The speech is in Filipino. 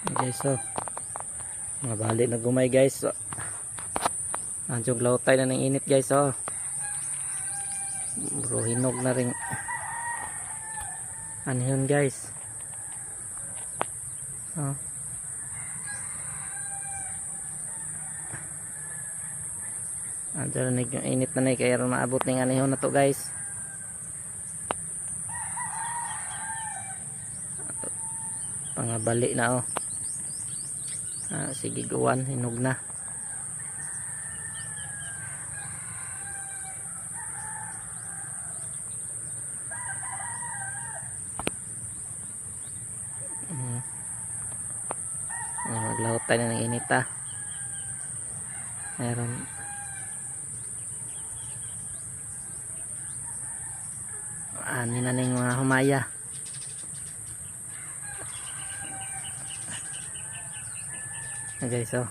guys. So mabali na gumay guys. So anjog lautay na ng init guys. So bro hinog na rin ano yun guys. Oh. Andiyan yung init na kaya maabot ng anihon na to guys. Pangabali na oh. Sige guwan, hinog na. Maglawot tayo ng init meron ani na ng mga humaya. Okay, so